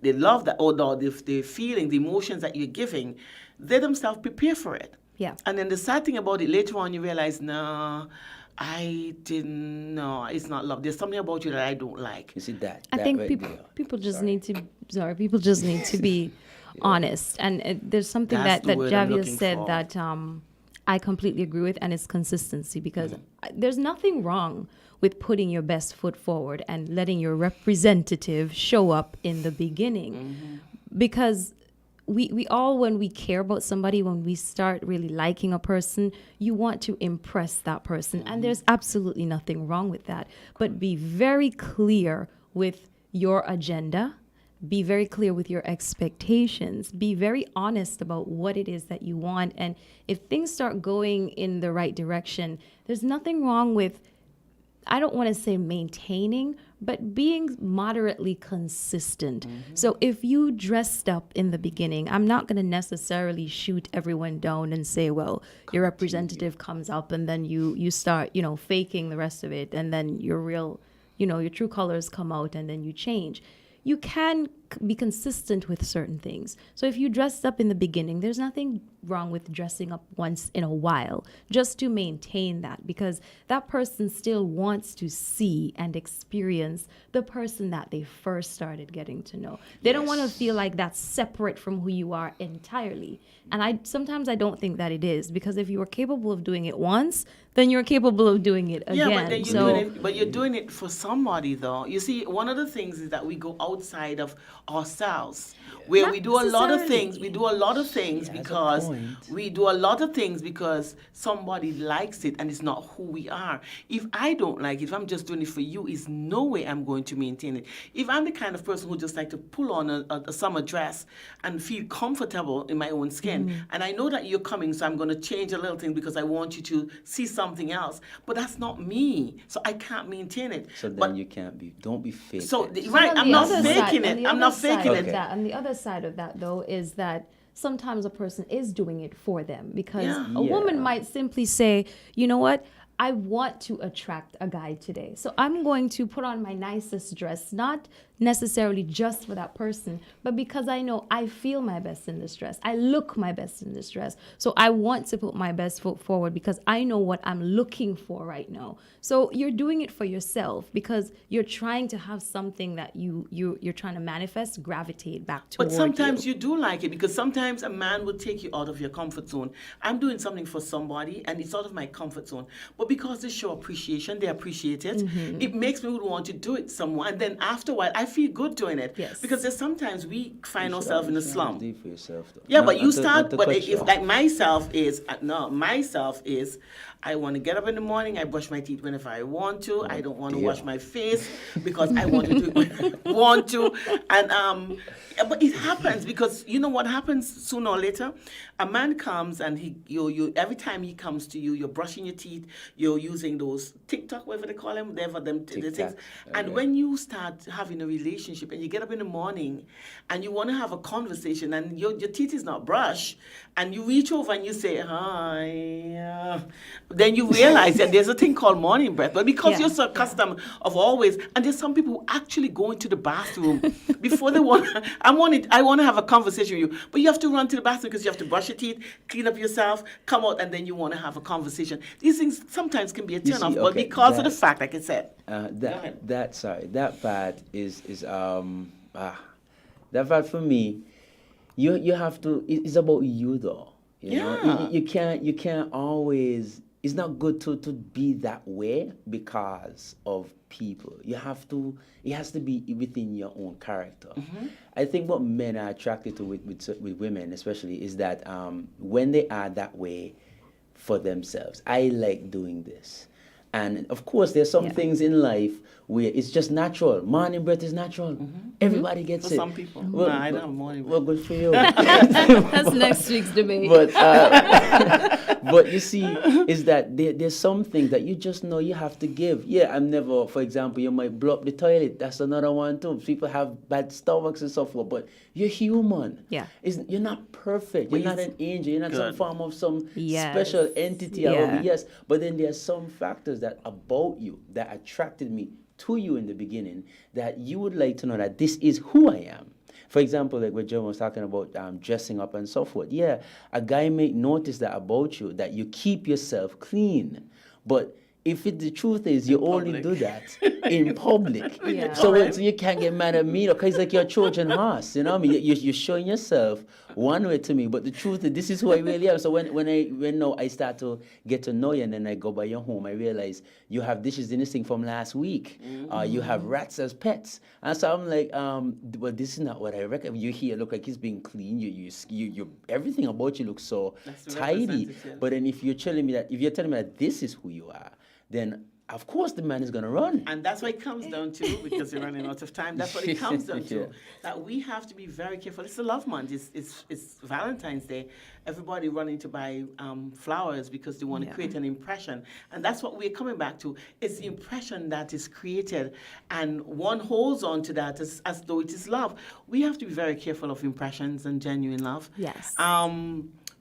love that, or the feeling, the emotions that you're giving, they themselves prepare for it. Yeah. And then the sad thing about it, later on you realize, no, I didn't know. It's not love. There's something about you that I don't like. You see that? I think people just need to. People just need to be honest. And there's something that Javier said that I completely agree with, and it's consistency. Because there's nothing wrong with putting your best foot forward and letting your representative show up in the beginning, because we all, when we care about somebody, when we start really liking a person, you want to impress that person. And there's absolutely nothing wrong with that. But be very clear with your agenda. Be very clear with your expectations. Be very honest about what it is that you want. And if things start going in the right direction, there's nothing wrong with, I don't want to say maintaining, but being moderately consistent. So if you dressed up in the beginning, I'm not going to necessarily shoot everyone down and say, well, your representative comes up and then you start, faking the rest of it. And then your real, your true colors come out and then you change. You can be consistent with certain things. So if you dressed up in the beginning, there's nothing wrong with dressing up once in a while, just to maintain that, because that person still wants to see and experience the person that they first started getting to know. They don't want to feel like that's separate from who you are entirely. And sometimes I don't think that it is, because if you are capable of doing it once, then you're capable of doing it again. Yeah, but you're doing it for somebody, though. You see, one of the things is that we go outside of ourselves, where we do a lot of things. We do a lot of things because somebody likes it, and it's not who we are. If I don't like it, if I'm just doing it for you, is no way I'm going to maintain it. If I'm the kind of person who just like to pull on a summer dress and feel comfortable in my own skin, and I know that you're coming, so I'm going to change a little thing because I want you to see something else, but that's not me, so I can't maintain it. So then you can't be. Don't be fake. So right, I'm not faking it. I'm not faking it. And the other side of that, though, is that sometimes a person is doing it for them, because Yeah. a woman Yeah. might simply say, you know what? I want to attract a guy today. So I'm going to put on my nicest dress, not necessarily just for that person, but because I know I feel my best in this dress. I look my best in this dress. So I want to put my best foot forward because I know what I'm looking for right now. So you're doing it for yourself because you're trying to have something that you're trying to manifest, gravitate back toward But sometimes you. you do like it, because sometimes a man will take you out of your comfort zone. I'm doing something for somebody and it's out of my comfort zone. But because they show appreciation, they appreciate it, it makes me would want to do it somewhere. And then after a while, I feel good doing it. Yes. Because there's sometimes we find You should ourselves in a always slum. do it for yourself, though. Yeah, Not- but not you to- not start, to but cut if you off. like myself is, no, myself is, I want to get up in the morning, I brush my teeth whenever I want to. I don't want to dear. wash my face because I want to do it when I want to. And, but it happens because you know what happens sooner or later? A man comes and you every time he comes to you, you're brushing your teeth, you're using those TikTok, whatever they call them, whatever the things. TikTok, And okay. when you start having a relationship and you get up in the morning and you want to have a conversation and your teeth is not brushed and you reach over and you say, hi, then you realize that there's a thing called morning breath. But because Yeah, you're so accustomed of always, and there's some people who actually go into the bathroom before they want, I want to have a conversation with you, but you have to run to the bathroom because you have to brush your teeth, clean up yourself, come out, and then you want to have a conversation. These things sometimes can be a You turn off, see, but okay, because of the that- fact, like I said, ahead. That part is that part for me. You have to. It's about you though. You know, Yeah. you can't always. It's not good to be that way because of people. You have to. It has to be within your own character. I think what men are attracted to with women, especially, is that when they are that way for themselves. I like doing this. And of course, there's some Yeah. things in life where it's just natural. Morning breath is natural. Everybody gets For it. some people. Nah, I don't have morning Well, good for you. That's next week's debate. But you see, is that there's some things that you just know you have to give. Yeah, I'm never, for example, you might blow up the toilet. That's another one too. People have bad stomachs and so forth, but you're human. Yeah. You're not perfect. But You're not an angel. You're not some Good. form of some Yes. special entity. Yeah. Yes, but then there's some factors that about you that attracted me to you in the beginning that you would like to know that this is who I am. For example, like what John was talking about, dressing up and so forth. Yeah, a guy may notice that about you, that you keep yourself clean. But if the truth is you only public. do that in public, Yeah. so, Alright. so you can't get mad at me because it's like you're a Trojan horse, you know what I mean? You're showing yourself one way to me, but the truth is this is who I really am. So when now I start to get to know you and then I go by your home, I realize you have dishes in this thing from last week. You have rats as pets. And so I'm like, well, this is not what I reckon. You here look like it's being clean. You everything about you looks so That's the tidy. representative. But then if you're telling me that this is who you are, then of course the man is gonna run. And that's what it comes down to, because we're running out of time. That's what it comes down to. Yeah. That we have to be very careful. It's a love month. It's Valentine's Day. Everybody running to buy flowers because they want to Yeah. create an impression. And that's what we're coming back to. It's the impression that is created, and one holds on to that as though it is love. We have to be very careful of impressions and genuine love. Yes.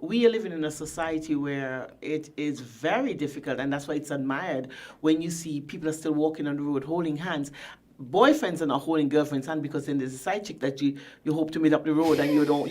We are living in a society where it is very difficult, and that's why it's admired when you see people are still walking on the road holding hands. Boyfriends are not holding girlfriends' hand because then there's a side chick that you hope to meet up the road and you don't,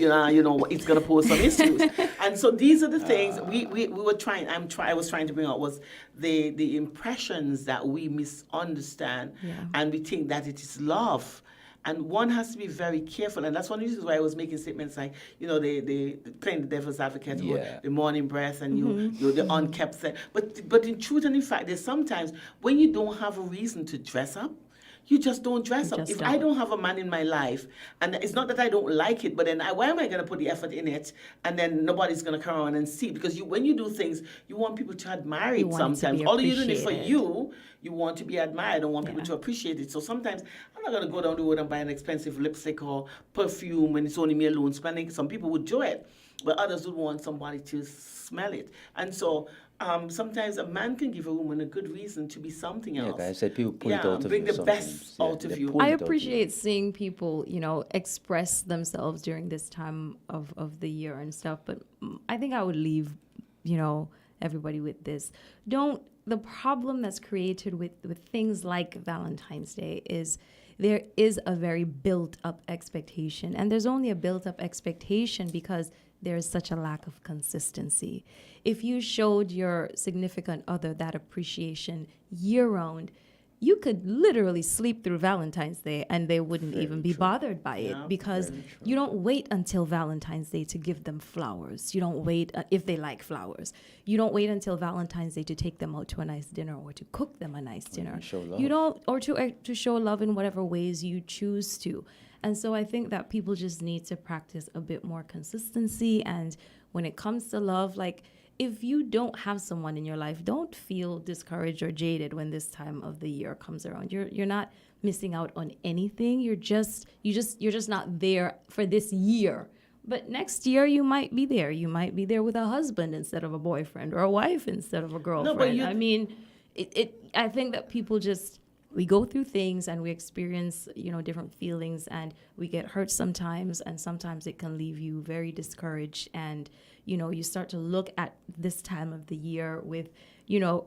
it's gonna pose some issues. And so these are the things we were trying. I was trying to bring out was the impressions that we misunderstand, Yeah. and we think that it is love. And one has to be very careful, and that's one of the reasons why I was making statements like, they playing the devil's advocate, or Yeah. the morning breath, and you're the unkept set. But in truth and in fact, there's sometimes when you don't have a reason to dress up, you just don't dress up. just If I don't. don't have a man in my life, and it's not that I don't like it, but then why am I going to put the effort in it, and then nobody's going to come around and see? Because when you do things, you want people to admire You it want it to sometimes. be Although you're doing it for appreciated. you want to be admired and want people Yeah. to appreciate it. So sometimes I'm not going to go down the road and buy an expensive lipstick or perfume when it's only me alone spending. Some people would do it. but others would want somebody to smell it. And so sometimes a man can give a woman a good reason to be something Yeah, else. 'cause I said people pull it Yeah, out of bring you the best sometimes. Yeah, out of they you. pull I it out of you. appreciate seeing people, express themselves during this time of the year and stuff. But I think I would leave, everybody with this. The problem that's created with things like Valentine's Day is there is a very built up expectation. And there's only a built up expectation because there is such a lack of consistency. If you showed your significant other that appreciation year round, you could literally sleep through Valentine's Day and they wouldn't even be bothered by it Yeah, because very true. you don't wait until Valentine's Day to give them flowers. You don't wait if they like flowers. You don't wait until Valentine's Day to take them out to a nice dinner or to cook them a nice dinner. show love. You don't, or to show love in whatever ways you choose to. And so I think that people just need to practice a bit more consistency. And when it comes to love, like, if you don't have someone in your life, don't feel discouraged or jaded when this time of the year comes around. You're not missing out on anything. You're just not there for this year. But next year you might be there. You might be there with a husband instead of a boyfriend, or a wife instead of a girlfriend. I mean, I think that people we go through things and we experience, different feelings, and we get hurt sometimes, and sometimes it can leave you very discouraged. And, you start to look at this time of the year with,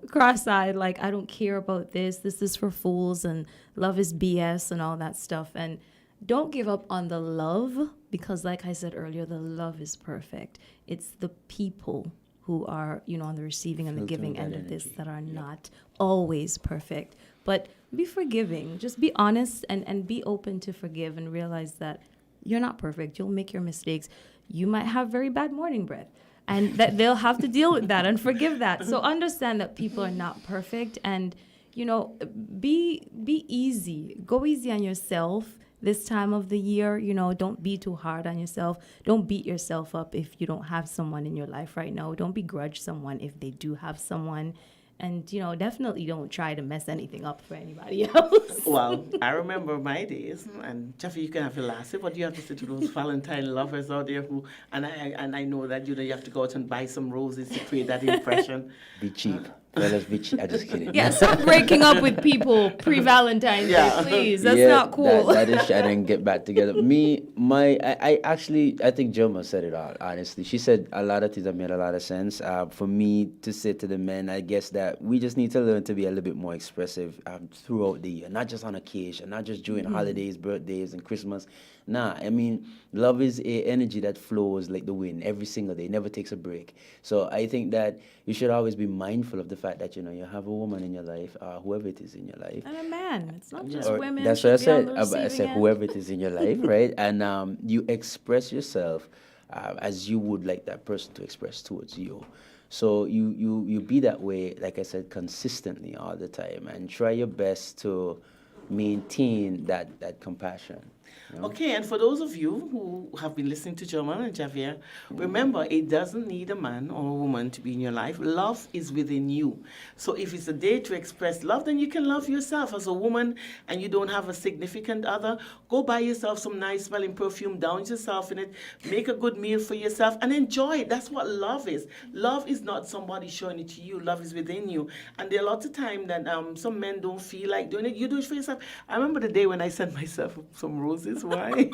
cross-eyed, like, I don't care about this. This is for fools, and love is BS and all that stuff. And don't give up on the love, because like I said earlier, the love is perfect. It's the people who are, on the receiving and the Filtering giving end that of this energy. that are not always perfect. But be forgiving. Just be honest and be open to forgive, and realize that you're not perfect. You'll make your mistakes. You might have very bad morning breath, and that they'll have to deal with that and forgive that. So understand that people are not perfect, and, be easy. Go easy on yourself this time of the year. Don't be too hard on yourself. Don't beat yourself up if you don't have someone in your life right now. Don't begrudge someone if they do have someone. And, definitely don't try to mess anything up for anybody else. Well, I remember my days, and Jeffy, you can have your last say, but you have to say to those Valentine lovers out there and I know that, you have to go out and buy some roses to create that impression. Be cheap. Fellas, be cheap. I'm just kidding. Yeah, stop breaking up with people pre-Valentine's Yeah. Day, please. That's Yeah, not cool. That is I didn't get back together. I actually, I think Joma said it all, honestly. She said a lot of things that made a lot of sense. For me to say to the men, I guess that we just need to learn to be a little bit more expressive throughout the year, not just on occasion, not just during holidays, birthdays, and Christmas. Nah, I mean, love is a energy that flows like the wind every single day, never takes a break. So I think that you should always be mindful of the fact that, you have a woman in your life, whoever it is in your life. And a man. It's not just Or- women. That's what I should be on said. the I receiving said end. whoever it is in your life, right? And you express yourself as you would like that person to express towards you. So you be that way, like I said, consistently all the time, and try your best to maintain that compassion. Okay, and for those of you who have been listening to German and Javier, remember, it doesn't need a man or a woman to be in your life. Love is within you. So if it's a day to express love, then you can love yourself as a woman, and you don't have a significant other. Go buy yourself some nice smelling perfume, douse yourself in it, make a good meal for yourself, and enjoy it. That's what love is. Love is not somebody showing it to you. Love is within you. And there are lots of times that some men don't feel like doing it. You do it for yourself. I remember the day when I sent myself some roses. Why?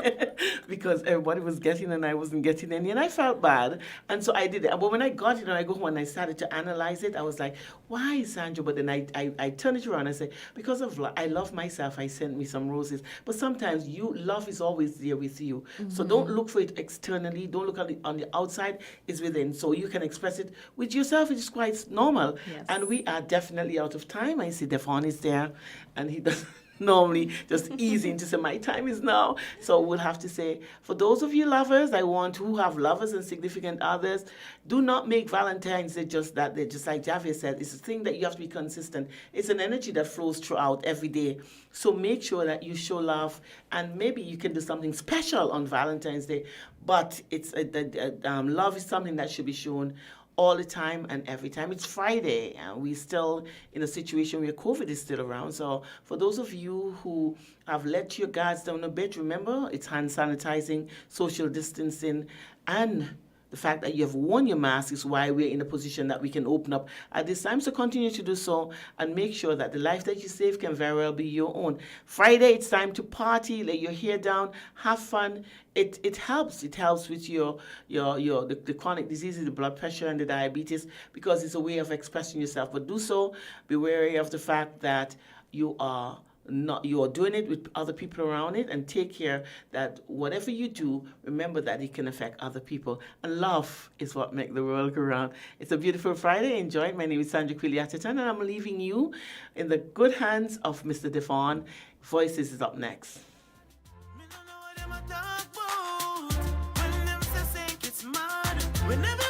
Because everybody was getting and I wasn't getting any, and I felt bad, and so I did it. But when I got it and I go home and I started to analyze it, I was like, why, Sandra? But then I turned it around and I said, because of I love myself, I sent me some roses. But sometimes love is always there with you. So don't look for it externally. Don't look at it on the outside. It's within. So you can express it with yourself. It's quite normal. Yes. And we are definitely out of time. I see Devon is there, and he does normally just easy to say my time is now. So we'll have to say, for those of you lovers, who have lovers and significant others, do not make Valentine's Day just that day. Just like Javier said, it's a thing that you have to be consistent. It's an energy that flows throughout every day. So make sure that you show love, and maybe you can do something special on Valentine's Day. But it's love is something that should be shown all the time and every time. It's Friday, and we're still in a situation where COVID is still around. So for those of you who have let your guards down a bit, remember, it's hand sanitizing, social distancing, and the fact that you have worn your mask is why we're in a position that we can open up at this time. So continue to do so and make sure that the life that you save can very well be your own. Friday, it's time to party, lay your hair down, have fun. It helps. It helps with the chronic diseases, the blood pressure and the diabetes, because it's a way of expressing yourself. But do so. Be wary of the fact that you are doing it with other people around it, and take care that whatever you do, remember that it can affect other people. And love is what makes the world go round. It's a beautiful Friday. Enjoy it. My name is Sandra Quilliataton, and I'm leaving you in the good hands of Mr. Devon. Voices is up next. Me no know what them a talk about. When them say think it's mad. Whenever